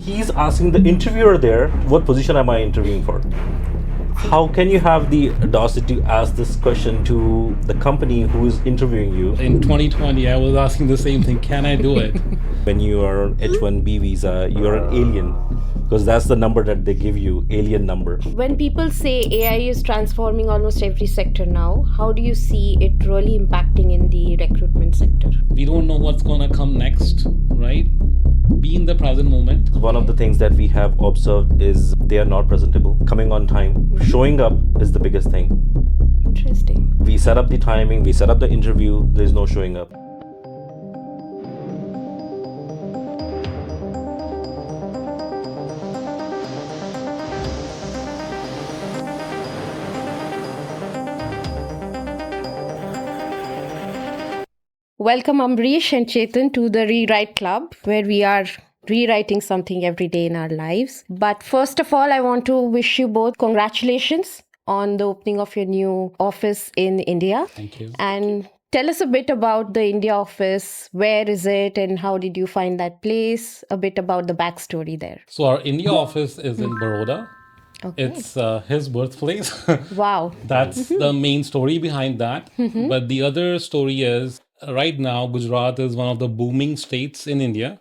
He's asking the interviewer there, what position am I interviewing for? How can you have the audacity to ask this question to the company who is interviewing you? In 2020, I was asking the same thing. Can I do it? When you are on H1B visa, you're an alien because that's the number that they give you, alien number. When people say AI is transforming almost every sector now, how do you see it really impacting in the recruitment sector? We don't know what's going to come next, right? Be in the present moment. One of the things that we have observed is they are not presentable, coming on time. Showing up is the biggest thing. Interesting. We set up the timing, we set up the interview, there's no showing up. Welcome Ambarish and Chetan to the Rewrite Club, where we are rewriting something every day in our lives. But first of all, I want to wish you both congratulations on the opening of your new office in India. Thank you. And tell us a bit about the India office. Where is it and how did you find that place? A bit about the backstory there. So our India office is in Baroda. Okay. It's his birthplace. Wow. That's the main story behind that. But the other story is right now, Gujarat is one of the booming states in India.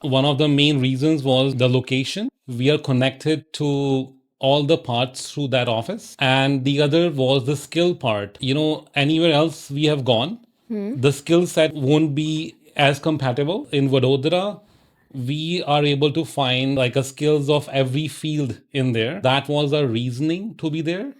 One of the main reasons was the location. We are connected to all the parts through that office. And the other was the skill part. You know, anywhere else we have gone, the skill set won't be as compatible. In Vadodara, we are able to find like a skills of every field in there. That was our reasoning to be there.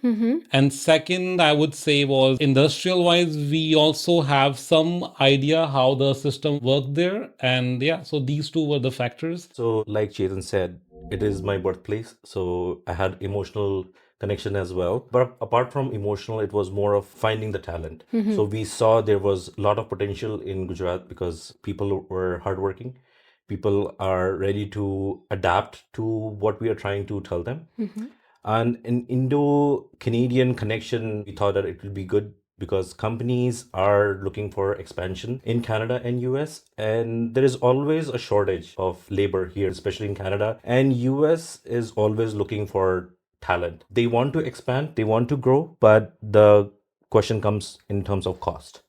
And second, I would say was industrial wise, we also have some idea how the system worked there. And yeah, so these two were the factors. So, like Chetan said, it is my birthplace. So, I had emotional connection as well. But apart from emotional, it was more of finding the talent. So, we saw there was a lot of potential in Gujarat because people were hardworking. People are ready to adapt to what we are trying to tell them. And in Indo-Canadian connection, we thought that it would be good because companies are looking for expansion in Canada and US, and there is always a shortage of labor here, especially in Canada. And US is always looking for talent. They want to expand, they want to grow, but the question comes in terms of cost.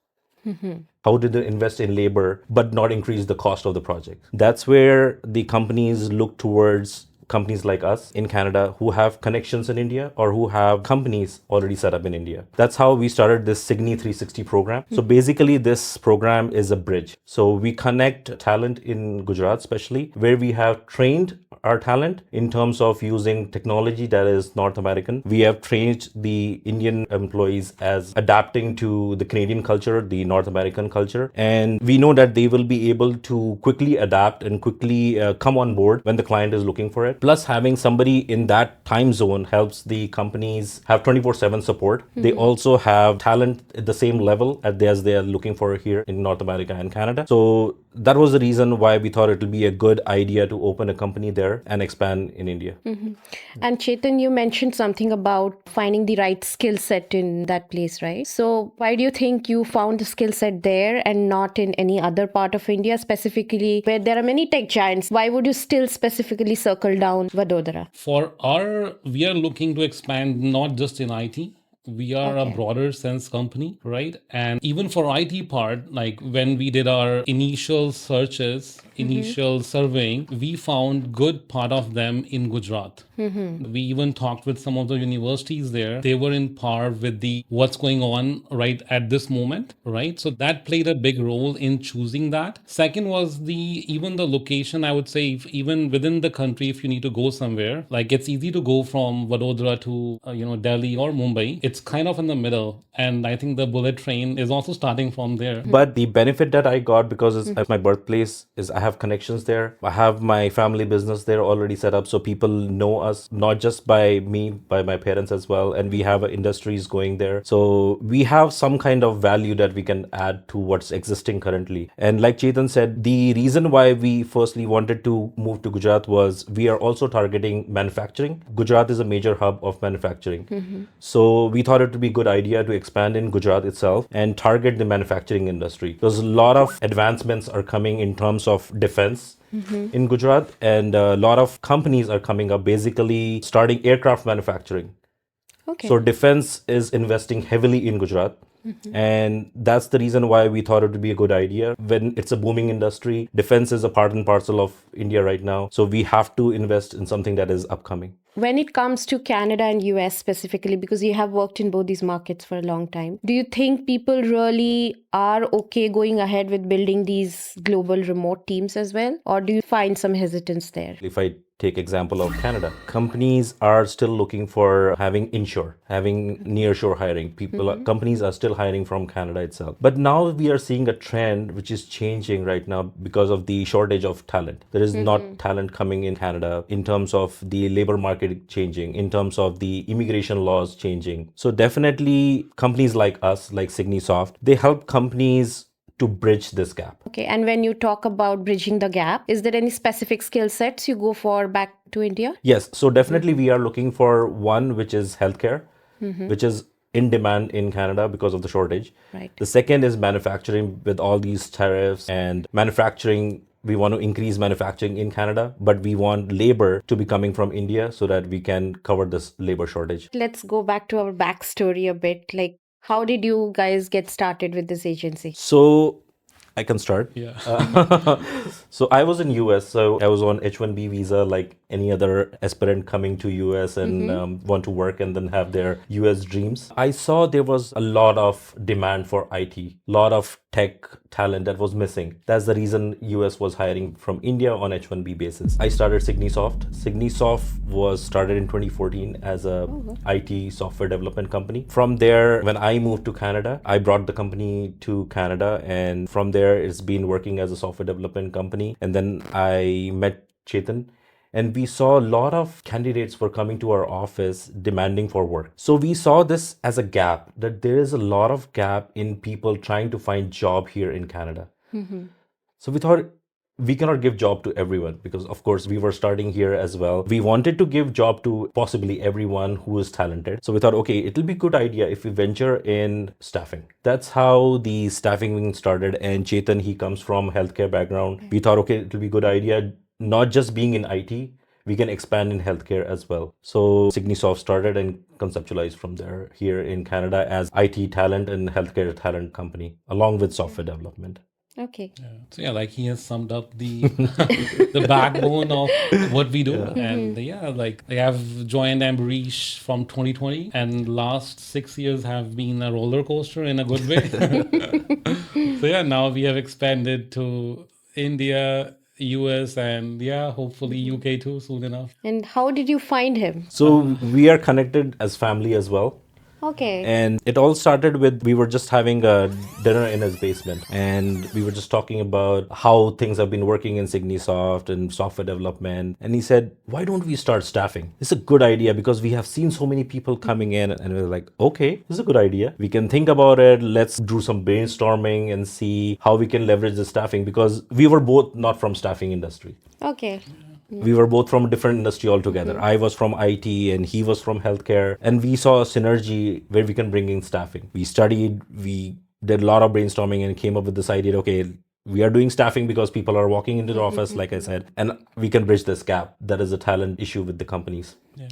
How did they invest in labor but not increase the cost of the project? That's where the companies look towards companies like us in Canada who have connections in India or who have companies already set up in India. That's how we started this Cygni 360 program. So basically this program is a bridge. So we connect talent in Gujarat especially, where we have trained our talent in terms of using technology that is North American. We have trained the Indian employees as adapting to the Canadian culture, the North American culture. And we know that they will be able to quickly adapt and quickly come on board when the client is looking for it. Plus, having somebody in that time zone helps the companies have 24/7 support. They also have talent at the same level as they are looking for here in North America and Canada. So that was the reason why we thought it would be a good idea to open a company there and expand in India. And Chetan, you mentioned something about finding the right skill set in that place, right? So why do you think you found the skill set there and not in any other part of India, specifically where there are many tech giants? Why would you still specifically circle down Vadodara? We are looking to expand not just in IT. We are a broader sense company, right? And even for IT part, like when we did our initial searches, initial surveying, we found good part of them in Gujarat. We even talked with some of the universities there. They were in par with the what's going on right at this moment, right? So that played a big role in choosing that. Second was even the location. I would say even within the country, if you need to go somewhere, like it's easy to go from Vadodara to Delhi or Mumbai. It's kind of in the middle, and I think the bullet train is also starting from there. But the benefit that I got because it's my birthplace is I have connections there. I have my family business there already set up, so people know us not just by me, by my parents as well, and we have industries going there. So we have some kind of value that we can add to what's existing currently. And like Chetan said, the reason why we firstly wanted to move to Gujarat was we are also targeting manufacturing. Gujarat is a major hub of manufacturing. So we thought it would be a good idea to expand in Gujarat itself and target the manufacturing industry. Because a lot of advancements are coming in terms of defense in Gujarat, and a lot of companies are coming up basically starting aircraft manufacturing. Okay. So defense is investing heavily in Gujarat. And that's the reason why we thought it would be a good idea. When it's a booming industry, defense is a part and parcel of India right now. So we have to invest in something that is upcoming. When it comes to Canada and US specifically, because you have worked in both these markets for a long time, do you think people really are okay going ahead with building these global remote teams as well? Or do you find some hesitance there? If I take example of Canada, companies are still looking for having nearshore hiring. Companies are still hiring from Canada itself. But now we are seeing a trend which is changing right now because of the shortage of talent. There is not talent coming in Canada in terms of the labor market changing, in terms of the immigration laws changing. So definitely companies like us, like Cygnisoft, they help companies to bridge this gap. Okay, and when you talk about bridging the gap, is there any specific skill sets you go for back to India? Yes, so definitely we are looking for one which is healthcare, which is in demand in Canada because of the shortage. Right. The second is manufacturing. With all these tariffs and manufacturing, we want to increase manufacturing in Canada, but we want labor to be coming from India so that we can cover this labor shortage. Let's go back to our backstory a bit. Like, how did you guys get started with this agency? So I can start. Yeah. So I was in US, so I was on H-1B visa like any other aspirant coming to US and want to work and then have their US dreams. I saw there was a lot of demand for IT, lot of tech talent that was missing. That's the reason US was hiring from India on H-1B basis. I started Cygnisoft. Cygnisoft was started in 2014 as a IT software development company. From there, when I moved to Canada, I brought the company to Canada, and from there it's been working as a software development company. And then I met Chetan, and we saw a lot of candidates were coming to our office demanding for work. So we saw this as a gap, that there is a lot of gap in people trying to find job here in Canada. So we thought we cannot give job to everyone, because of course we were starting here as well. We wanted to give job to possibly everyone who is talented. So we thought, okay, it'll be a good idea if we venture in staffing. That's how the staffing wing started. And Chetan, he comes from healthcare background. We thought, okay, it'll be a good idea, not just being in IT, we can expand in healthcare as well. So Cygnisoft started and conceptualized from there here in Canada as IT talent and healthcare talent company, along with software development. Okay. So yeah, like he has summed up the the backbone of what we do. And like I have joined Ambarish from 2020, and last 6 years have been a roller coaster in a good way. So yeah, now we have expanded to India, US, and hopefully UK too soon enough. And how did you find him? So we are connected as family as well. Okay. And it all started with, we were just having a dinner in his basement, and we were just talking about how things have been working in Cygnisoft and software development. And he said, why don't we start staffing? It's a good idea because we have seen so many people coming in. And we were like, okay, this is a good idea. We can think about it. Let's do some brainstorming and see how we can leverage the staffing, because we were both not from staffing industry. Okay. We were both from a different industry altogether. I was from IT and he was from healthcare. And we saw a synergy where we can bring in staffing. We studied, we did a lot of brainstorming and came up with this idea, okay, we are doing staffing because people are walking into the office, like I said, and we can bridge this gap. That is a talent issue with the companies. Yeah.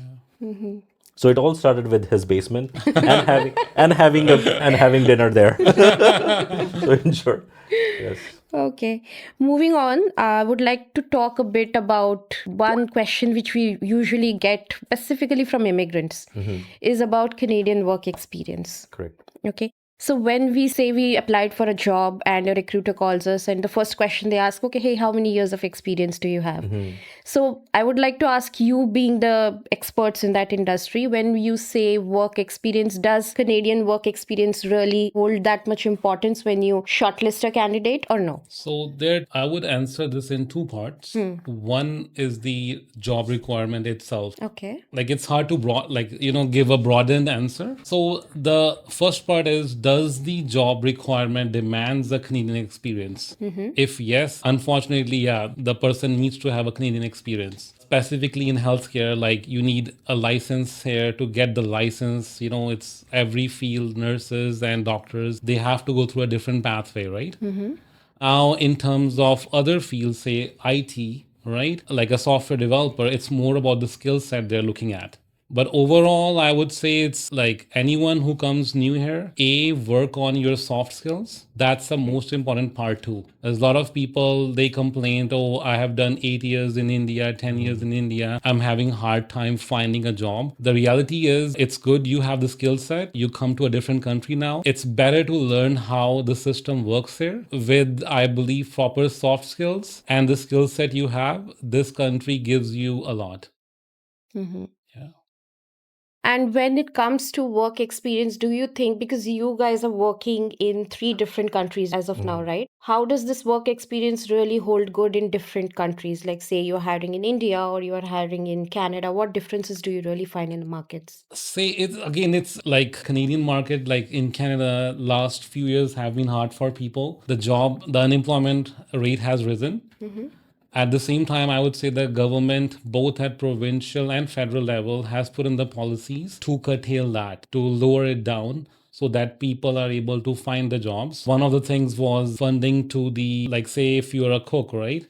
So it all started with his basement and having dinner there. So in short, yes. Okay. Moving on, I would like to talk a bit about one question which we usually get specifically from immigrants is about Canadian work experience. Correct. Okay. So when we say we applied for a job and a recruiter calls us, and the first question they ask, okay, hey, how many years of experience do you have? So I would like to ask you, being the experts in that industry, when you say work experience, does Canadian work experience really hold that much importance when you shortlist a candidate or no? So there, I would answer this in two parts. One is the job requirement itself. Okay. Like it's hard to give a broadened answer. So the first part is, does the job requirement demands a Canadian experience? If yes, unfortunately, yeah, the person needs to have a Canadian experience. Specifically in healthcare, like you need a license here. To get the license, it's every field, nurses and doctors, they have to go through a different pathway, right? Now, in terms of other fields, say IT, right? Like a software developer, it's more about the skill set they're looking at. But overall, I would say it's like anyone who comes new here, work on your soft skills. That's the most important part too. There's a lot of people, they complain, oh, I have done 8 years in India, 10 years in India. I'm having a hard time finding a job. The reality is it's good you have the skill set. You come to a different country now. It's better to learn how the system works here with, I believe, proper soft skills and the skill set you have. This country gives you a lot. Mhm. Yeah. And when it comes to work experience, do you think, because you guys are working in 3 different countries as of now, right? How does this work experience really hold good in different countries? Like, say you're hiring in India or you are hiring in Canada. What differences do you really find in the markets? Say it's like Canadian market, like in Canada, last few years have been hard for people. The unemployment rate has risen. At the same time, I would say the government, both at provincial and federal level, has put in the policies to curtail that, to lower it down so that people are able to find the jobs. One of the things was funding to the, like, say, if you're a cook, right?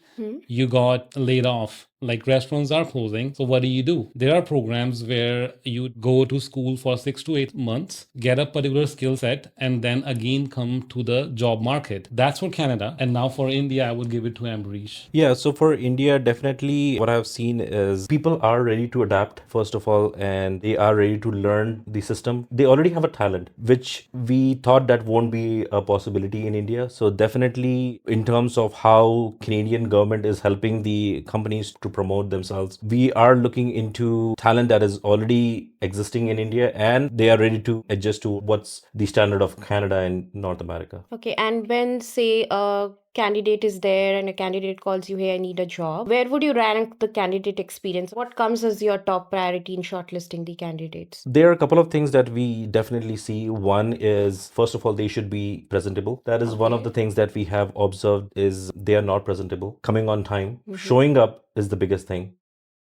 You got laid off. Like restaurants are closing. So what do? There are programs where you go to school for 6 to 8 months, get a particular skill set, and then again come to the job market. That's for Canada. And now for India, I would give it to Ambarish. Yeah, so for India, definitely what I've seen is people are ready to adapt, first of all, and they are ready to learn the system. They already have a talent, which we thought that won't be a possibility in India. So definitely in terms of how Canadian government is helping the companies to promote themselves, we are looking into talent that is already existing in India and they are ready to adjust to what's the standard of Canada and North America. Okay, and when, say, a candidate is there and a candidate calls you, hey, I need a job, where would you rank the candidate experience? What comes as your top priority in shortlisting the candidates? There are a couple of things that we definitely see. One is, first of all, they should be presentable. That is one of the things that we have observed is they are not presentable. Coming on time, showing up is the biggest thing.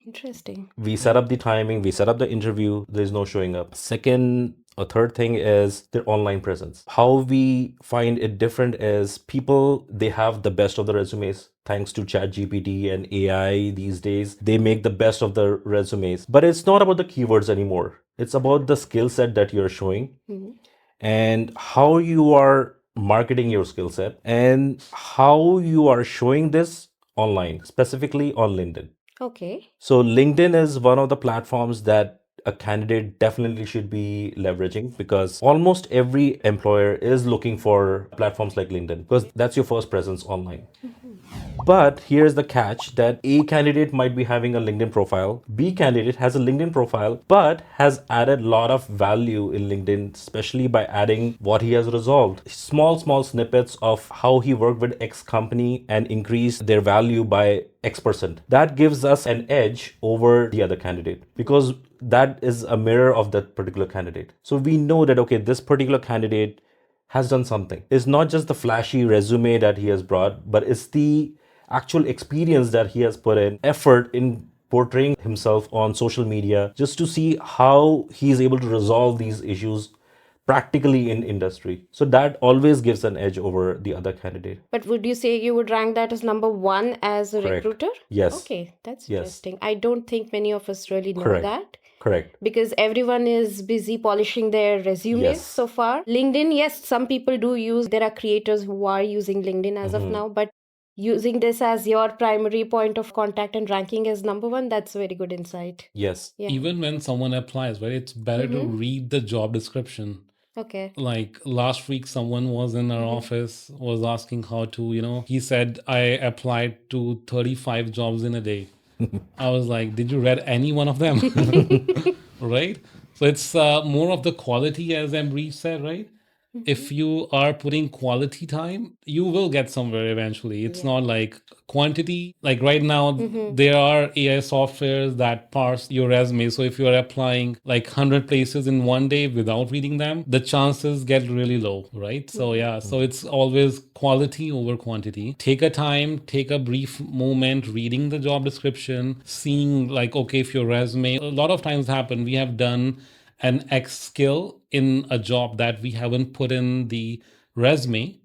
Interesting. We set up the timing, we set up the interview, there's no showing up. Second or third thing is their online presence. How we find it different is people, they have the best of the resumes. Thanks to ChatGPT and AI these days, they make the best of the resumes. But it's not about the keywords anymore. It's about the skill set that you're showing and how you are marketing your skill set and how you are showing this online, specifically on LinkedIn. Okay. So LinkedIn is one of the platforms that a candidate definitely should be leveraging because almost every employer is looking for platforms like LinkedIn because that's your first presence online. But here's the catch that A candidate might be having a LinkedIn profile, B candidate has a LinkedIn profile, but has added a lot of value in LinkedIn, especially by adding what he has resolved. Small snippets of how he worked with X company and increased their value by X%. That gives us an edge over the other candidate because that is a mirror of that particular candidate. So we know that, okay, this particular candidate has done something. It's not just the flashy resume that he has brought, but it's the actual experience that he has put in, effort in portraying himself on social media, just to see how he is able to resolve these issues practically in industry. So that always gives an edge over the other candidate. But would you say you would rank that as number one as a Correct. recruiter? Yes. Okay, that's Yes. interesting. I don't think many of us really know Correct. that. Correct. Because everyone is busy polishing their resumes Yes. so far. LinkedIn, yes, some people do use, there are creators who are using LinkedIn as of now, but using this as your primary point of contact and ranking as number one, that's very good insight. Yes. Yeah. Even when someone applies, right, it's better to read the job description. Okay. Like last week, someone was in our office, was asking how to, he said, I applied to 35 jobs in a day. I was like, did you read any one of them? Right? So it's more of the quality, as Ambarish said, right? if you are putting quality time, you will get somewhere eventually. It's not like quantity. Like right now, there are AI softwares that parse your resume. So if you're applying like 100 places in one day without reading them, the chances get really low, right? So yeah, so it's always quality over quantity. Take a time, take a brief moment reading the job description, seeing like, okay, if your resume, a lot of times happen, we have done an X skill in a job that we haven't put in the resume.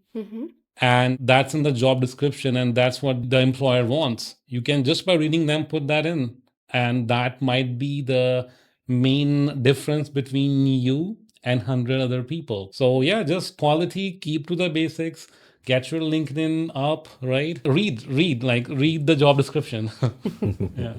And that's in the job description, and that's what the employer wants. You can just by reading them put that in. And that might be the main difference between you and 100 other people. So, yeah, just quality, keep to the basics, get your LinkedIn up, right? Read the job description. Yeah.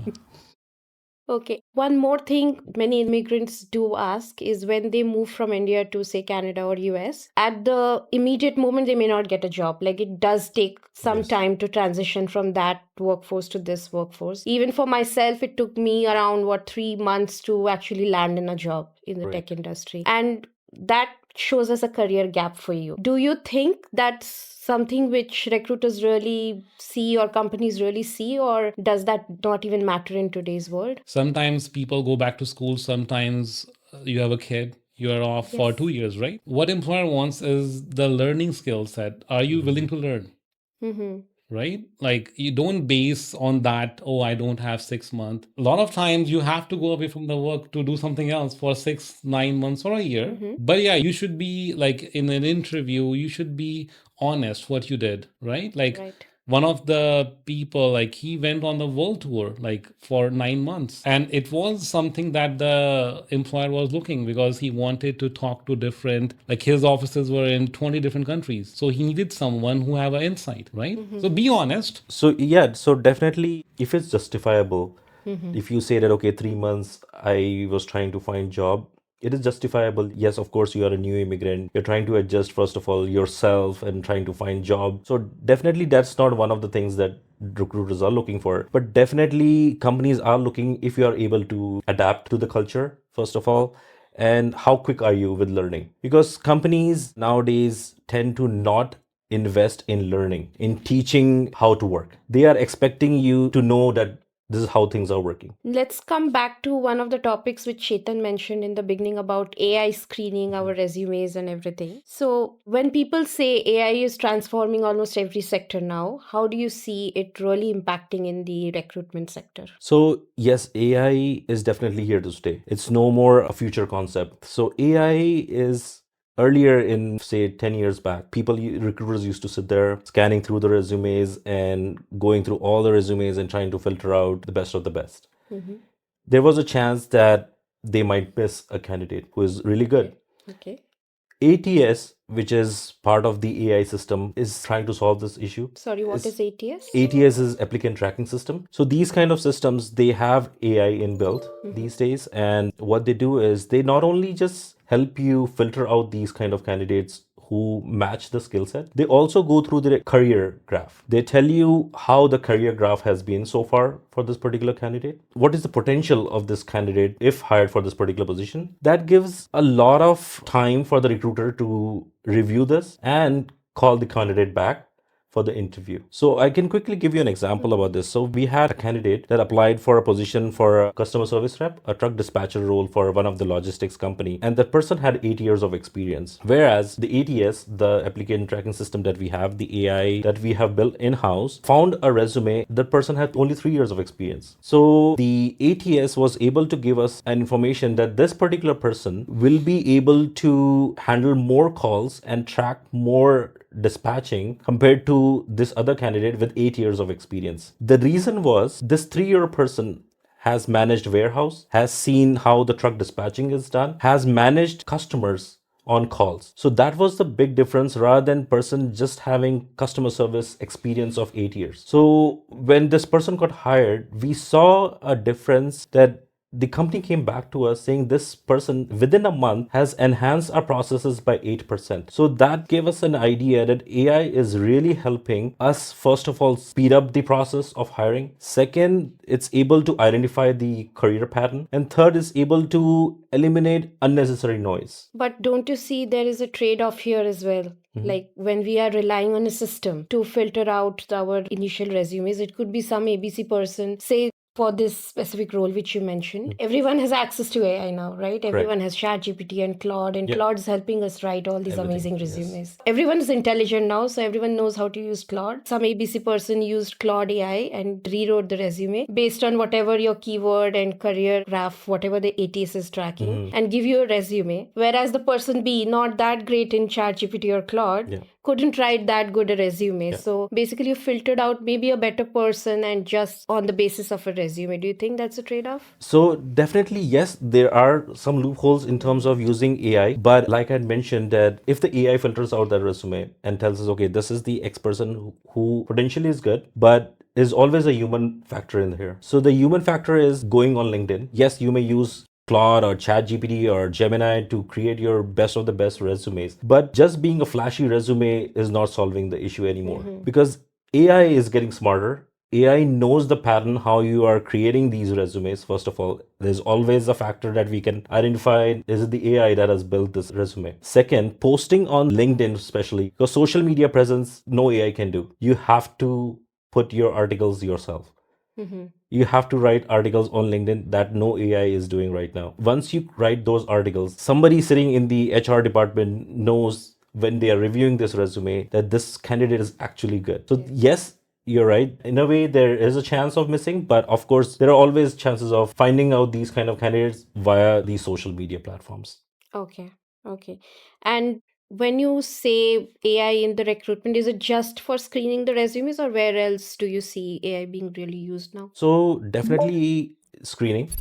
Okay. One more thing many immigrants do ask is when they move from India to, say, Canada or US, at the immediate moment, they may not get a job. Like it does take some time to transition from that workforce to this workforce. Even for myself, it took me around 3 months to actually land in a job in the tech industry. And that shows us a career gap for you. Do you think that's something which recruiters really see or companies really see, or does that not even matter in today's world? Sometimes people go back to school, sometimes you have a kid, you are off for 2 years, right? What employer wants is the learning skill set. Are you willing to learn? Right? Like you don't base on that, oh, I don't have 6 months. A lot of times you have to go away from the work to do something else for 6, 9 months or a year. But yeah, you should be like in an interview, you should be honest what you did, right? Like one of the people, like he went on the world tour like for 9 months, and it was something that the employer was looking, because he wanted to talk to different, like his offices were in 20 different countries, so he needed someone who have an insight, right? So be honest. So yeah, so definitely if it's justifiable, if you say that, okay, 3 months I was trying to find job, it is justifiable. Yes, of course, you are a new immigrant. You're trying to adjust, first of all, yourself and trying to find job. So definitely that's not one of the things that recruiters are looking for. But definitely companies are looking if you are able to adapt to the culture, first of all, and how quick are you with learning. Because companies nowadays tend to not invest in learning, in teaching how to work. They are expecting you to know that this is how things are working. Let's come back to one of the topics which Chetan mentioned in the beginning about AI screening our resumes and everything. So, when people say AI is transforming almost every sector now, how do you see it really impacting in the recruitment sector? So, yes, AI is definitely here to stay. It's no more a future concept. So, AI is earlier in, say, 10 years back, recruiters used to sit there scanning through the resumes and going through all the resumes and trying to filter out the best of the best. There was a chance that they might miss a candidate who is really good. Okay. ATS, which is part of the AI system, is trying to solve this issue. Sorry, what is ATS? ATS is Applicant Tracking System. So these kind of systems, they have AI inbuilt these days. And what they do is they not only just help you filter out these kind of candidates who match the skill set, they also go through the career graph. They tell you how the career graph has been so far for this particular candidate. What is the potential of this candidate if hired for this particular position? That gives a lot of time for the recruiter to review this and call the candidate back for the interview. So I can quickly give you an example about this. So we had a candidate that applied for a position for a customer service rep, a truck dispatcher role for one of the logistics company, and that person had 8 years of experience. Whereas the ATS, the applicant tracking system that we have, the AI that we have built in-house, found a resume, that person had only 3 years of experience. So the ATS was able to give us an information that this particular person will be able to handle more calls and track more dispatching compared to this other candidate with 8 years of experience. The reason was this 3-year person has managed warehouse, has seen how the truck dispatching is done, has managed customers on calls. So that was the big difference, rather than person just having customer service experience of 8 years. So when this person got hired, we saw a difference that the company came back to us saying this person within a month has enhanced our processes by 8%. So that gave us an idea that AI is really helping us, first of all, speed up the process of hiring. Second, it's able to identify the career pattern. And third, is able to eliminate unnecessary noise. But don't you see there is a trade-off here as well? Like when we are relying on a system to filter out our initial resumes, it could be some ABC person, say for this specific role which you mentioned. Everyone has access to AI now, right? Everyone has ChatGPT and Claude, and Claude is helping us write all these amazing resumes. Everyone is intelligent now, so everyone knows how to use Claude. Some ABC person used Claude AI and rewrote the resume based on whatever your keyword and career graph, whatever the ATS is tracking, and give you a resume. Whereas the person B, not that great in ChatGPT or Claude, couldn't write that good a resume. So basically, you filtered out maybe a better person and just on the basis of a resume. Do you think that's a trade-off? So definitely, yes, there are some loopholes in terms of using AI. But like I had mentioned, that if the AI filters out that resume and tells us, okay, this is the X person who potentially is good, but is always a human factor in here. So the human factor is going on LinkedIn. Yes, you may use Claude or ChatGPT or Gemini to create your best of the best resumes. But just being a flashy resume is not solving the issue anymore, because AI is getting smarter. AI knows the pattern how you are creating these resumes. First of all, there's always a factor that we can identify, is it the AI that has built this resume? Second, posting on LinkedIn, especially because social media presence, no AI can do. You have to put your articles yourself. You have to write articles on LinkedIn that no AI is doing right now. Once you write those articles, somebody sitting in the HR department knows when they are reviewing this resume that this candidate is actually good. So yes, you're right. In a way, there is a chance of missing, but of course, there are always chances of finding out these kind of candidates via these social media platforms. Okay. Okay. And when you say AI in the recruitment, is it just for screening the resumes, or where else do you see AI being really used now? So definitely screening.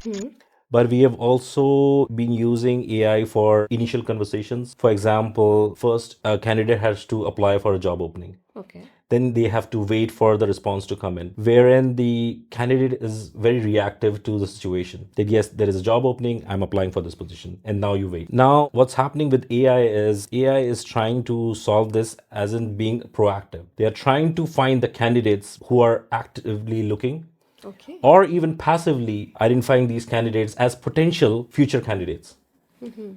But we have also been using AI for initial conversations. For example, first a candidate has to apply for a job opening. Okay. Then they have to wait for the response to come in, wherein the candidate is very reactive to the situation. That yes, there is a job opening, I'm applying for this position, and now you wait. Now, what's happening with AI is trying to solve this as in being proactive. They are trying to find the candidates who are actively looking, Okay. or even passively identifying these candidates as potential future candidates.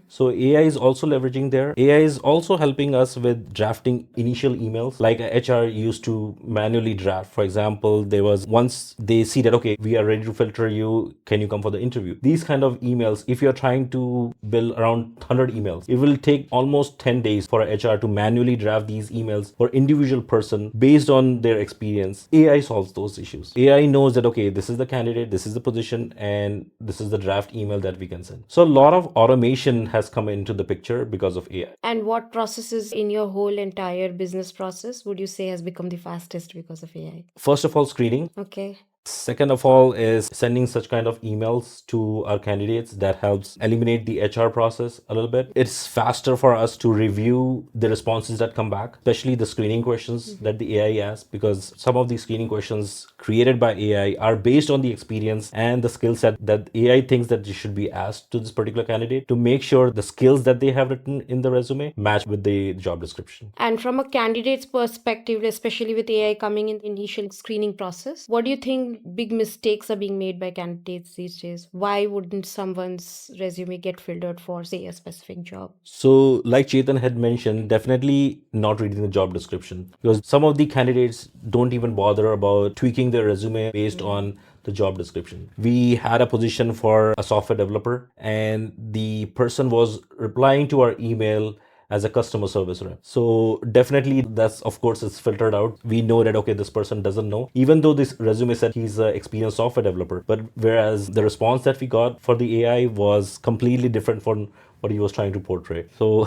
So AI is also leveraging there. AI is also helping us with drafting initial emails, like a HR used to manually draft. For example, there was once they see that, okay, we are ready to filter you, can you come for the interview? These kind of emails, if you're trying to build around 100 emails, it will take almost 10 days for a HR to manually draft these emails for individual person based on their experience. AI solves those issues. AI knows that, okay, this is the candidate, this is the position, and this is the draft email that we can send. So a lot of automation has come into the picture because of AI. And what processes in your whole entire business process would you say has become the fastest because of AI? First of all, screening. Okay. Second of all is sending such kind of emails to our candidates that helps eliminate the HR process a little bit. It's faster for us to review the responses that come back, especially the screening questions that the AI asks, because some of these screening questions created by AI are based on the experience and the skill set that AI thinks that they should be asked to this particular candidate, to make sure the skills that they have written in the resume match with the job description. And from a candidate's perspective, especially with AI coming in the initial screening process, what do you think big mistakes are being made by candidates these days? Why wouldn't someone's resume get filtered for, say, a specific job? So, like Chetan had mentioned, definitely not reading the job description, because some of the candidates don't even bother about tweaking their resume based on the job description. We had a position for a software developer, and the person was replying to our email as a customer service rep. So definitely that's, of course, it's filtered out. We know that, okay, this person doesn't know, even though this resume said he's an experienced software developer, but whereas the response that we got for the AI was completely different from what he was trying to portray. So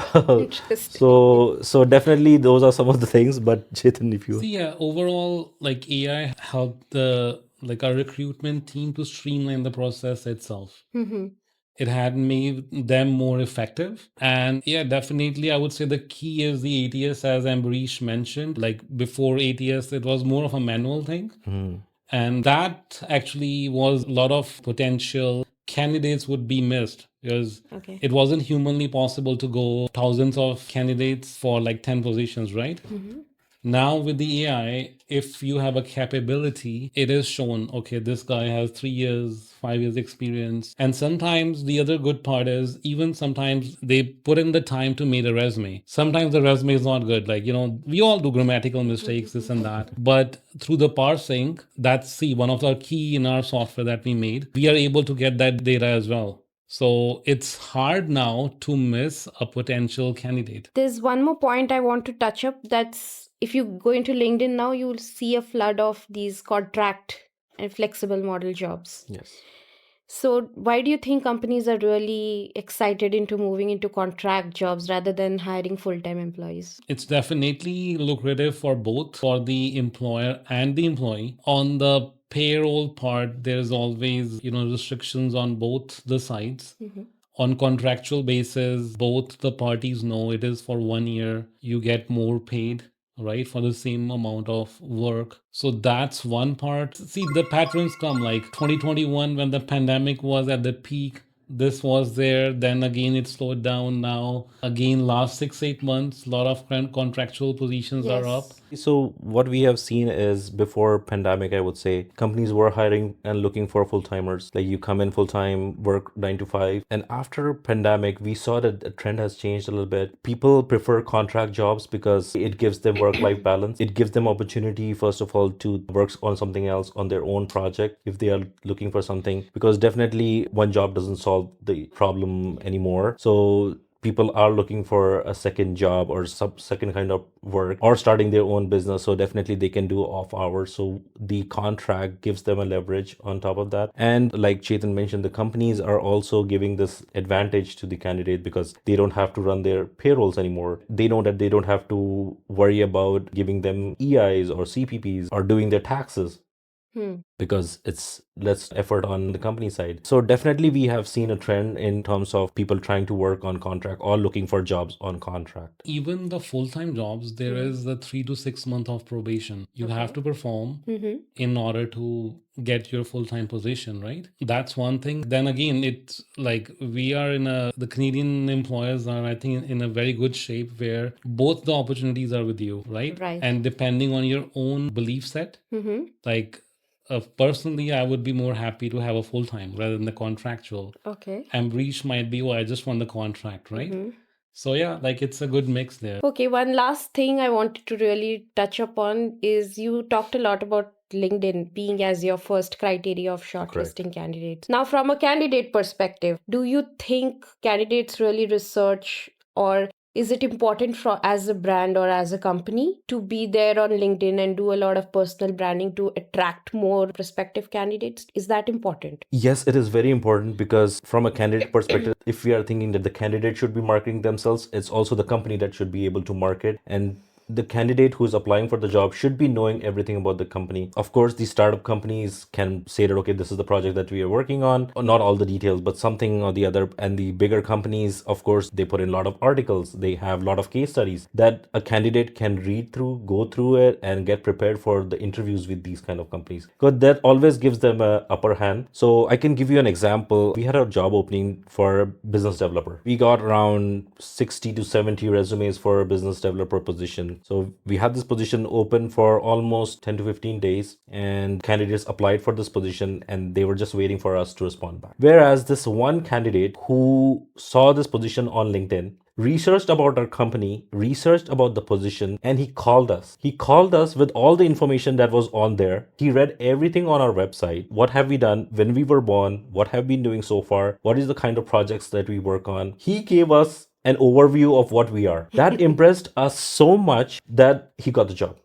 so definitely those are some of the things. But Chetan, if you... See, yeah, overall, like AI helped our recruitment team to streamline the process itself. It had made them more effective. And yeah, definitely, I would say the key is the ATS, as Ambarish mentioned. Like before ATS, it was more of a manual thing. And that actually was a lot of potential candidates would be missed because Okay. it wasn't humanly possible to go thousands of candidates for like 10 positions, right? Now with the AI, if you have a capability, it is shown, okay, this guy has 3 years, 5 years experience. And sometimes the other good part is even sometimes they put in the time to make a resume. Sometimes the resume is not good. Like, we all do grammatical mistakes, this and that. But through the parsing, that's one of the key in our software that we made, we are able to get that data as well. So it's hard now to miss a potential candidate. There's one more point I want to touch up. That's if you go into LinkedIn now, you'll see a flood of these contract and flexible model jobs. Yes. So why do you think companies are really excited into moving into contract jobs rather than hiring full-time employees? It's definitely lucrative for both, for the employer and the employee. On the payroll part, there's always, restrictions on both the sides. On contractual basis, both the parties know it is for 1 year. You get more paid, right, for the same amount of work. So that's one part. See, the patterns come like 2021 when the pandemic was at the peak. This was there, then again it slowed down. Now again, last 6-8 months, a lot of contractual positions are up. So what we have seen is before pandemic, I would say companies were hiring and looking for full-timers. Like you come in full-time, work 9 to 5. And after pandemic, we saw that the trend has changed a little bit. People prefer contract jobs because it gives them work-life balance. It gives them opportunity, first of all, to work on something else on their own project if they are looking for something. Because definitely one job doesn't solve the problem anymore. So people are looking for a second job or second kind of work or starting their own business, so definitely they can do off hours. So the contract gives them a leverage on top of that. And like Chetan mentioned, the companies are also giving this advantage to the candidate because they don't have to run their payrolls anymore. They know that they don't have to worry about giving them EIs or CPPs or doing their taxes because it's less effort on the company side. So definitely we have seen a trend in terms of people trying to work on contract or looking for jobs on contract. Even the full-time jobs, there is the 3 to 6 month of probation. You have to perform in order to get your full-time position, right? That's one thing. Then again, it's like we are the Canadian employers are, I think, in a very good shape where both the opportunities are with you, right? Right. And depending on your own belief set, like personally, I would be more happy to have a full-time rather than the contractual. Okay. Ambarish might be, oh, I just want the contract, right? So yeah, like it's a good mix there. Okay, one last thing I wanted to really touch upon is you talked a lot about LinkedIn being as your first criteria of shortlisting candidates. Now, from a candidate perspective, do you think candidates really research, or is it important for as a brand or as a company to be there on LinkedIn and do a lot of personal branding to attract more prospective candidates? Is that important? Yes, it is very important because from a candidate perspective, if we are thinking that the candidate should be marketing themselves, it's also the company that should be able to market. And the candidate who is applying for the job should be knowing everything about the company. Of course, the startup companies can say that, okay, this is the project that we are working on, or not all the details, but something or the other. And the bigger companies, of course, they put in a lot of articles. They have a lot of case studies that a candidate can read through, go through it, and get prepared for the interviews with these kind of companies. Because that always gives them a upper hand. So I can give you an example. We had a job opening for a business developer. We got around 60 to 70 resumes for a business developer position. So we had this position open for almost 10 to 15 days, and candidates applied for this position and they were just waiting for us to respond back. Whereas this one candidate who saw this position on LinkedIn researched about our company, researched about the position, and he called us. He called us with all the information that was on there. He read everything on our website. What have we done when we were born? What have we been doing so far? What is the kind of projects that we work on? He gave us an overview of what we are. That impressed us so much that he got the job.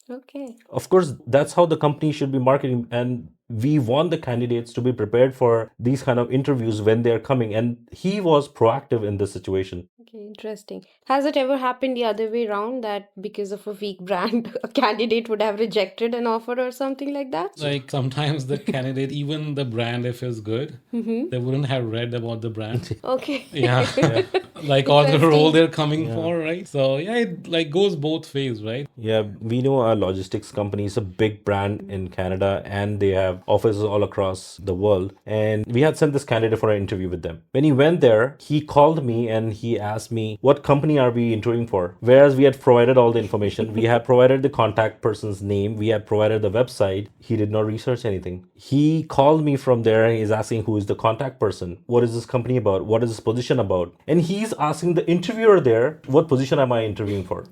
Okay. Of course, that's how the company should be marketing, and we want the candidates to be prepared for these kind of interviews when they're coming, and he was proactive in this situation. Okay, interesting. Has it ever happened the other way around that because of a weak brand, a candidate would have rejected an offer or something like that? Like sometimes the candidate, even the brand, if it's good, they wouldn't have read about the brand. Okay. Yeah. Yeah. Like or the role Interesting. they're coming Yeah. for, right? So yeah, it like goes both ways, right? Yeah, we know a logistics company is a big brand in Canada and they have offices all across the world. And we had sent this candidate for an interview with them. When he went there, he called me and he asked me, what company are we interviewing for? Whereas we had provided all the information, we had provided the contact person's name, we had provided the website. He did not research anything. He called me from there and he's asking who is the contact person? What is this company about? What is this position about? And he's asking the interviewer there, what position am I interviewing for?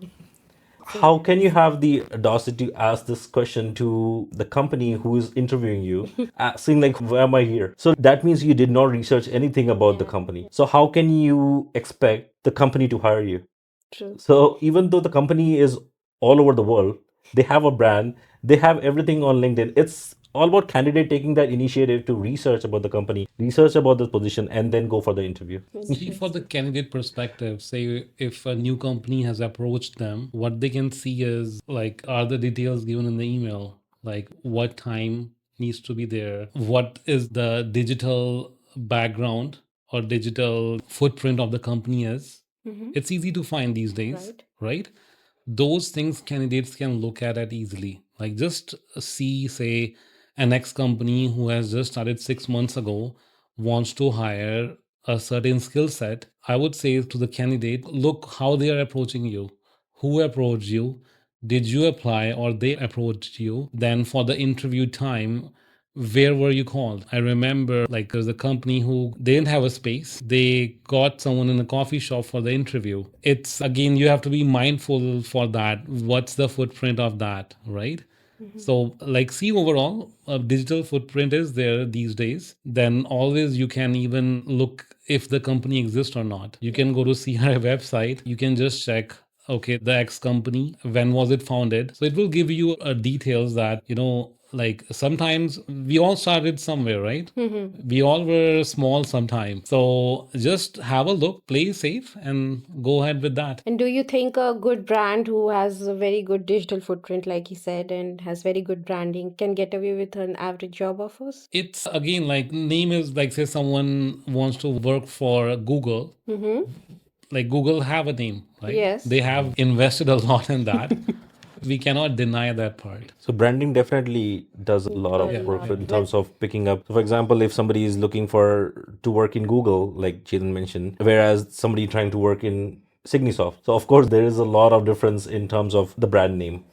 How can you have the audacity to ask this question to the company who is interviewing you, asking like, why am I here? So that means you did not research anything about the company. So how can you expect the company to hire you? True. So even though the company is all over the world, they have a brand, they have everything on LinkedIn. It's all about candidate taking that initiative to research about the company, research about the position, and then go for the interview. See, for the candidate perspective, say if a new company has approached them, what they can see is like, are the details given in the email? Like, what time needs to be there? What is the digital background or digital footprint of the company is? It's easy to find these days, right? Those things candidates can look at it easily. Like just see, say, an ex company who has just started 6 months ago wants to hire a certain skill set. I would say to the candidate, look how they are approaching you, who approached you, did you apply or they approached you? Then for the interview time, where were you called? I remember like there's a company who they didn't have a space. They got someone in a coffee shop for the interview. It's again, you have to be mindful for that. What's the footprint of that, right? So, like, see overall, a digital footprint is there these days. Then always you can even look if the company exists or not. You can go to CRI website. You can just check. Okay, the X company, when was it founded? So it will give you details that, like sometimes we all started somewhere, right? We all were small sometime. So just have a look, play safe, and go ahead with that. And do you think a good brand who has a very good digital footprint, like he said, and has very good branding can get away with an average job offers? It's again like name is like, say someone wants to work for Google. Like Google have a name, right? Yes. They have invested a lot in that. We cannot deny that part. So branding definitely does a lot of work in terms of picking up. So for example, if somebody is looking for to work in Google, like Chetan mentioned, whereas somebody trying to work in Cygnisoft. So of course there is a lot of difference in terms of the brand name.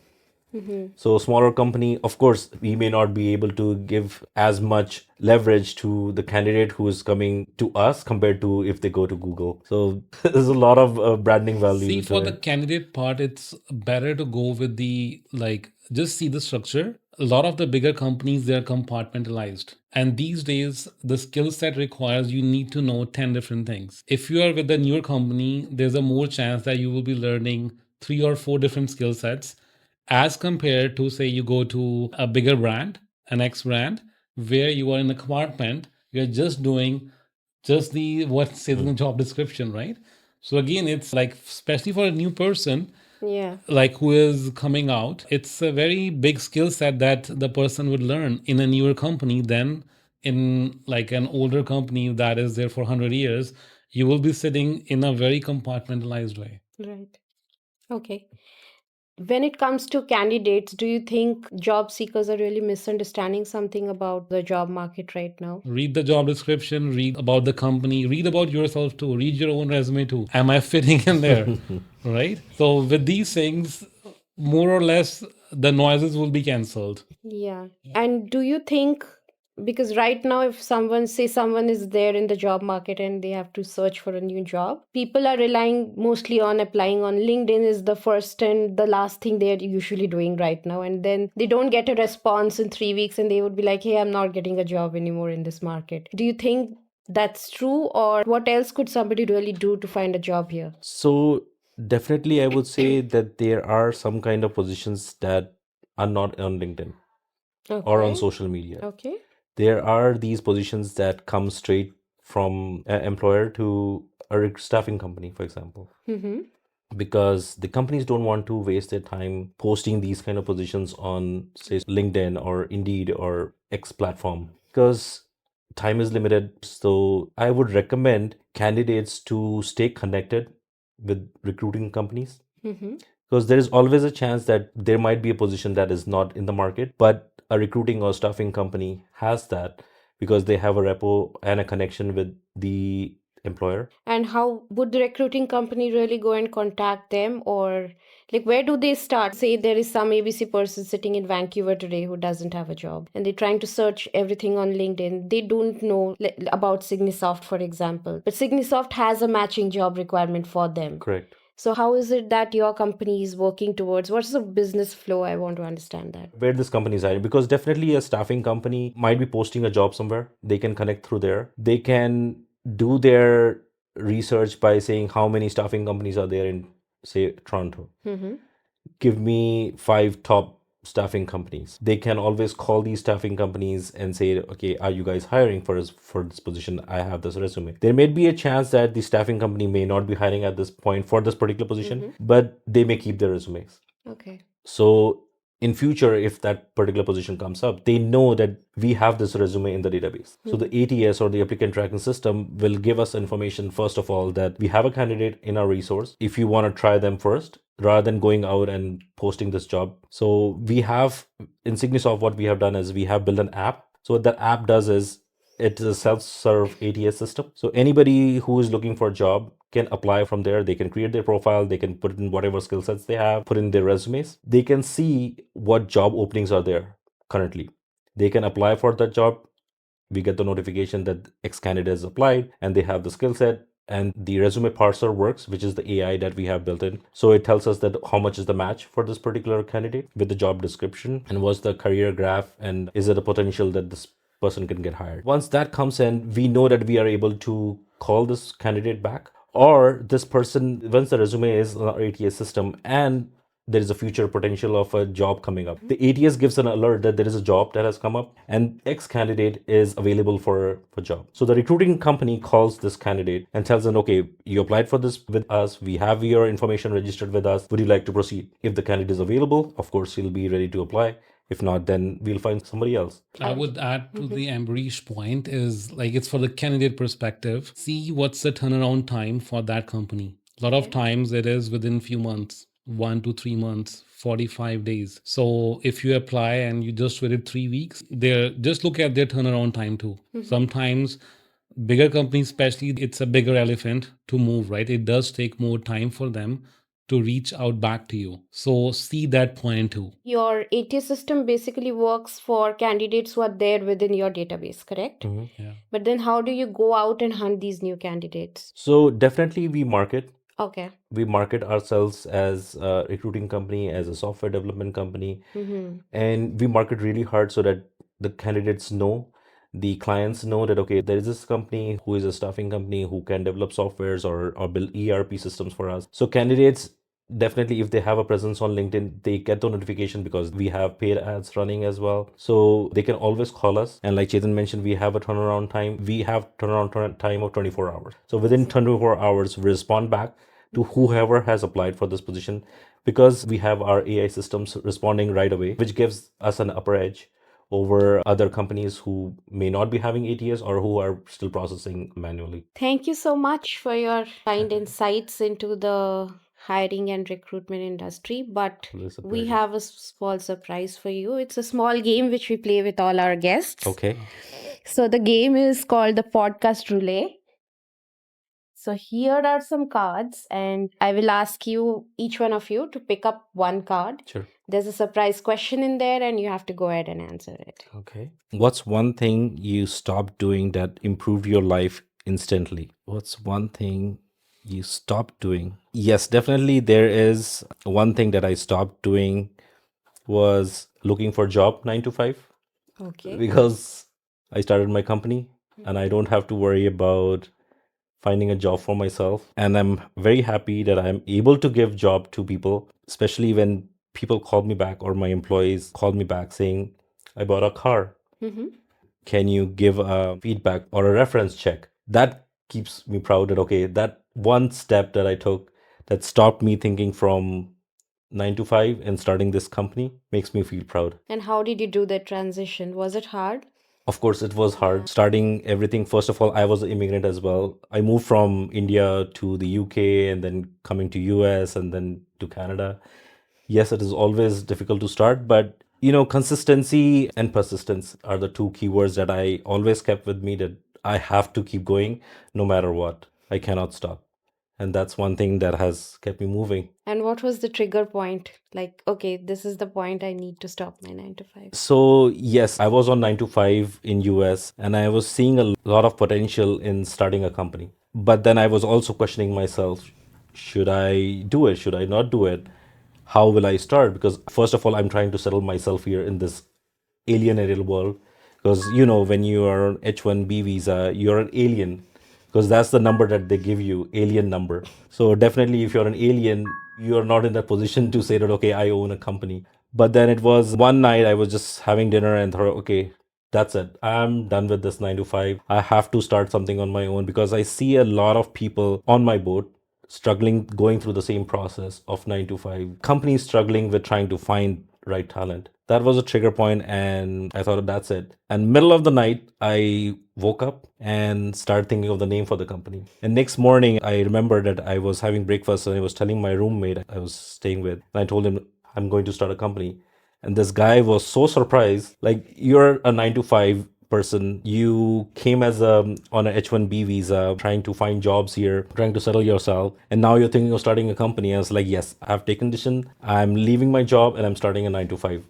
So smaller company, of course, we may not be able to give as much leverage to the candidate who is coming to us compared to if they go to Google. So there's a lot of branding value See, to for the it. candidate part, it's better to go with the like, just see the structure. A lot of the bigger companies, they're compartmentalized. And these days, the skill set requires you need to know 10 different things. If you are with a newer company, there's a more chance that you will be learning 3 or 4 different skill sets as compared to, say, you go to a bigger brand, an X brand, where you are in a compartment, you're just doing just the what says in the job description, right? So again, it's like, especially for a new person, Yeah. like who is coming out, it's a very big skill set that the person would learn in a newer company than in like an older company that is there for 100 years. You will be sitting in a very compartmentalized way. Right. Okay. When it comes to candidates, do you think job seekers are really misunderstanding something about the job market right now? Read the job description, read about the company, read about yourself too, read your own resume too. Am I fitting in there? Right? So, with these things, more or less, the noises will be cancelled. Yeah. And do you think, because right now, if someone is there in the job market and they have to search for a new job, people are relying mostly on applying on LinkedIn is the first and the last thing they're usually doing right now. And then they don't get a response in 3 weeks and they would be like, hey, I'm not getting a job anymore in this market. Do you think that's true, or what else could somebody really do to find a job here? So definitely, I would say that there are some kind of positions that are not on LinkedIn or on Okay. social media. Okay. There are these positions that come straight from an employer to staffing company, for example, Mm-hmm. because the companies don't want to waste their time posting these kind of positions on, say, LinkedIn or Indeed or X platform, because time is limited. So I would recommend candidates to stay connected with recruiting companies, Mm-hmm. because there is always a chance that there might be a position that is not in the market, but a recruiting or staffing company has that because they have a repo and a connection with the employer. And how would the recruiting company really go and contact them? Or like, where do they start? Say there is some ABC person sitting in Vancouver today who doesn't have a job and they're trying to search everything on LinkedIn. They don't know about Cygnisoft, for example, but Cygnisoft has a matching job requirement for them. Correct. So how is it that your company is working towards? What's the business flow? I want to understand that. Where this company is hiring, because definitely a staffing company might be posting a job somewhere. They can connect through there. They can do their research by saying how many staffing companies are there in, say, Toronto. Mm-hmm. Give me 5 top staffing companies. They can always call these staffing companies and say, okay, are you guys hiring for us for this position? I have this resume. There may be a chance that the staffing company may not be hiring at this point for this particular position, but they may keep their resumes. Okay. So in future, if that particular position comes up, they know that we have this resume in the database. So the ATS, or the applicant tracking system, will give us information, first of all, that we have a candidate in our resource. If you want to try them first, rather than going out and posting this job. So we have in Cygnisoft, what we have done is we have built an app. So what that app does is it is a self-serve ATS system. So anybody who is looking for a job can apply from there. They can create their profile. They can put in whatever skill sets they have, put in their resumes. They can see what job openings are there currently. They can apply for that job. We get the notification that X candidate has applied and they have the skill set. And the resume parser works, which is the AI that we have built in. So it tells us that how much is the match for this particular candidate with the job description, and what's the career graph, and is it a potential that this person can get hired. Once that comes in, we know that we are able to call this candidate back, or this person, once the resume is in our ATS system and there is a future potential of a job coming up, the ATS gives an alert that there is a job that has come up and X candidate is available for job. So the recruiting company calls this candidate and tells them, okay, you applied for this with us. We have your information registered with us. Would you like to proceed? If the candidate is available, of course, he'll be ready to apply. If not, then we'll find somebody else. I would add to the Ambarish point is like it's for the candidate perspective. See what's the turnaround time for that company. A lot of times it is within few months, 1 to 3 months, 45 days. So if you apply and you just waited 3 weeks, there just look at their turnaround time too. Sometimes bigger companies, especially, it's a bigger elephant to move, right? It does take more time for them to reach out back to you. So see that point too. Your ATS system basically works for candidates who are there within your database, correct? Yeah. But then how do you go out and hunt these new candidates? So definitely we market. Okay. We market ourselves as a recruiting company, as a software development company, and we market really hard so that the candidates know, the clients know that, okay, there is this company who is a staffing company who can develop softwares or build ERP systems for us. So candidates, definitely, if they have a presence on LinkedIn, they get the notification because we have paid ads running as well. So they can always call us. And like Chetan mentioned, we have a turnaround time. We have turnaround time of 24 hours. So within 24 hours, we respond back to whoever has applied for this position, because we have our AI systems responding right away, which gives us an upper edge over other companies who may not be having ATS or who are still processing manually. Thank you so much for your kind insights into the hiring and recruitment industry. But It's a we pleasure. have a small surprise for you. It's a small game which we play with all our guests. Okay. So the game is called the podcast roulette. So here are some cards, and I will ask you, each one of you, to pick up one card. Sure. There's a surprise question in there, and you have to go ahead and answer it. Okay. What's one thing you stopped doing that improved your life instantly? What's one thing you stopped doing? Yes, definitely there is one thing that I stopped doing was looking for a job 9 to 5, Okay. because I started my company and I don't have to worry about finding a job for myself. And I'm very happy that I'm able to give job to people, especially when people call me back or my employees call me back saying, I bought a car. Can you give a feedback or a reference check? That keeps me proud that, okay, that one step that I took that stopped me thinking from 9 to 5 and starting this company makes me feel proud. And how did you do that transition? Was it hard? Of course, it was hard starting everything. First of all, I was an immigrant as well. I moved from India to the UK and then coming to US and then to Canada. Yes, it is always difficult to start, but consistency and persistence are the two keywords that I always kept with me, that I have to keep going no matter what. I cannot stop. And that's one thing that has kept me moving. And what was the trigger point? Like, okay, this is the point I need to stop my 9 to 5. So yes, I was on 9 to 5 in US and I was seeing a lot of potential in starting a company. But then I was also questioning myself, should I do it? Should I not do it? How will I start? Because first of all, I'm trying to settle myself here in this alienated world. Because when you are on H1B visa, you're an alien, because that's the number that they give you, alien number. So definitely, if you're an alien, you're not in a position to say that, okay, I own a company. But then it was one night I was just having dinner and thought, okay, that's it. I'm done with this 9 to 5. I have to start something on my own, because I see a lot of people on my boat struggling, going through the same process of 9 to 5. Companies struggling with trying to find right talent. That was a trigger point, and I thought that's it. And middle of the night, I woke up and started thinking of the name for the company. And next morning, I remember that I was having breakfast and I was telling my roommate I was staying with, and I told him I'm going to start a company. And this guy was so surprised. Like, you're a 9 to 5 person. You came as on a H1B visa, trying to find jobs here, trying to settle yourself, and now you're thinking of starting a company. And I was like, yes, I've taken decision. I'm leaving my job and I'm starting a 9 to 5.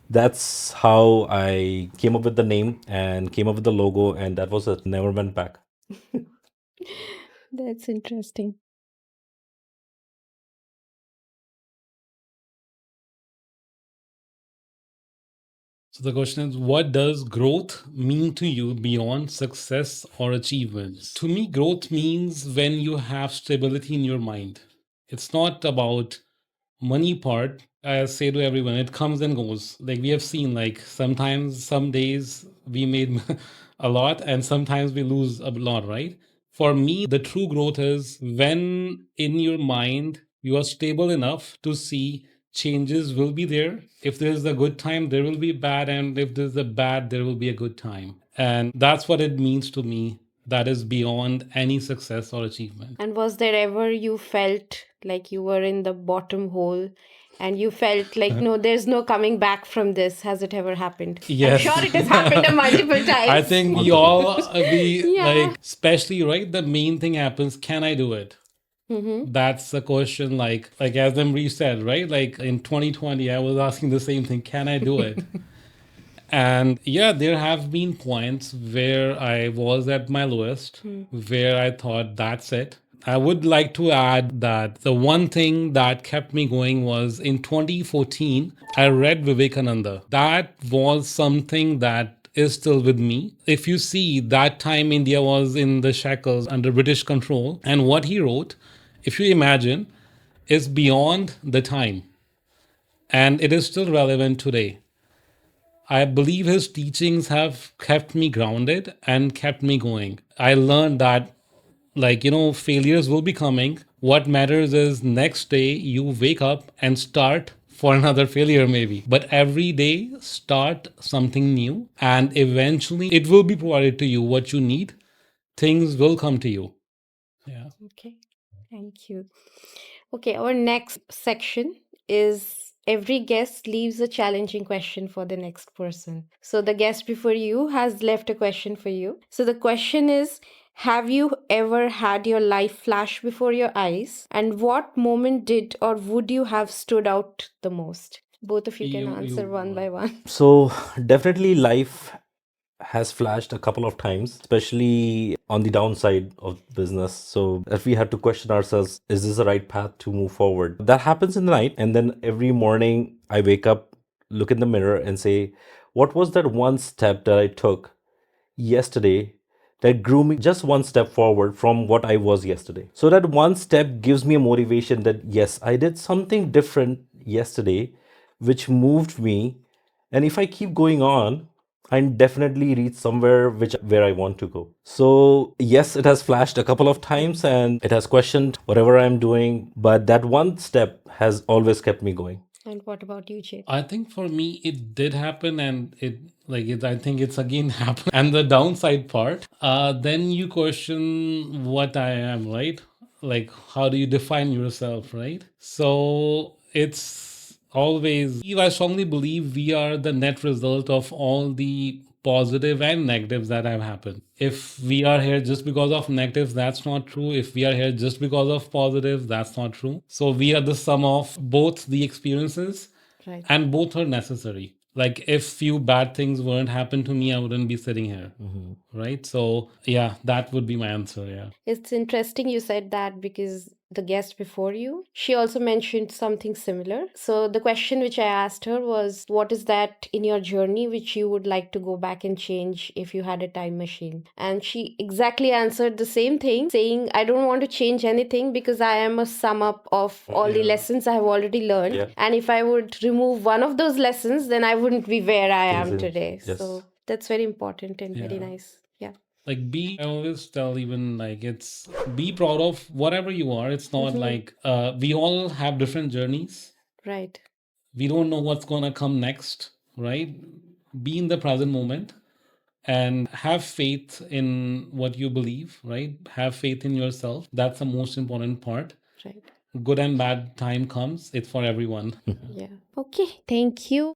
That's how I came up with the name and came up with the logo, and that was it. Never went back. That's interesting. So the question is, what does growth mean to you beyond success or achievements? To me, growth means when you have stability in your mind. It's not about money part. I say to everyone, it comes and goes. Like we have seen, like sometimes, some days we made a lot and sometimes we lose a lot, right? For me, the true growth is when in your mind you are stable enough to see changes will be there. If there's a good time, there will be bad. And if there's a bad, there will be a good time. And that's what it means to me. That is beyond any success or achievement. And was there ever you felt like you were in the bottom hole and you felt like, no, there's no coming back from this? Has it ever happened? Yes. I'm sure it has happened multiple times. I think we all we Yeah. like, especially right. The main thing happens. Can I do it? That's the question. Like as Ambarish said, right? Like in 2020, I was asking the same thing. Can I do it? And yeah, there have been points where I was at my lowest, where I thought, that's it. I would like to add that the one thing that kept me going was in 2014, I read Vivekananda. That was something that is still with me. If you see, that time India was in the shackles under British control, and what he wrote, if you imagine, is beyond the time, and it is still relevant today. I believe his teachings have kept me grounded and kept me going. I learned that, failures will be coming. What matters is next day you wake up and start for another failure, maybe. But every day, start something new, and eventually it will be provided to you what you need. Things will come to you. Yeah. Okay, thank you. Okay, our next section is every guest leaves a challenging question for the next person. So the guest before you has left a question for you. So the question is, have you ever had your life flash before your eyes? And what moment did or would you have stood out the most? Both of you can answer one by one. So definitely life has flashed a couple of times, especially on the downside of business. So if we had to question ourselves, is this the right path to move forward? That happens in the night. And then every morning I wake up, look in the mirror and say, what was that one step that I took yesterday that grew me just one step forward from what I was yesterday? So that one step gives me a motivation that, yes, I did something different yesterday, which moved me. And if I keep going on, I definitely reach somewhere where I want to go. So yes, it has flashed a couple of times and it has questioned whatever I'm doing, but that one step has always kept me going. And what about you, Chetan? I think for me it did happen, and I think it's again happened. And the downside part, then you question what I am, right? Like, how do you define yourself, right? So it's always, I strongly believe we are the net result of all the positive and negatives that have happened. If we are here just because of negatives, that's not true. If we are here just because of positives, that's not true. So we are the sum of both the experiences, Right. and both are necessary. Like, if few bad things weren't happen to me, I wouldn't be sitting here, right? So yeah, that would be my answer. Yeah. It's interesting you said that because the guest before you, she also mentioned something similar. So the question which I asked her was, what is that in your journey which you would like to go back and change if you had a time machine? And she exactly answered the same thing, saying, I don't want to change anything because I am a sum up of all the Yeah. lessons I have already learned. Yeah. And if I would remove one of those lessons, then I wouldn't be where I am Easy. today. Yes. So that's very important and very Yeah. nice. Yeah. Like, I always tell, even, like, it's be proud of whatever you are. It's not like we all have different journeys. Right. We don't know what's gonna come next, right? Be in the present moment and have faith in what you believe, right? Have faith in yourself. That's the most important part. Right. Good and bad time comes, it's for everyone. Yeah. Okay. Thank you.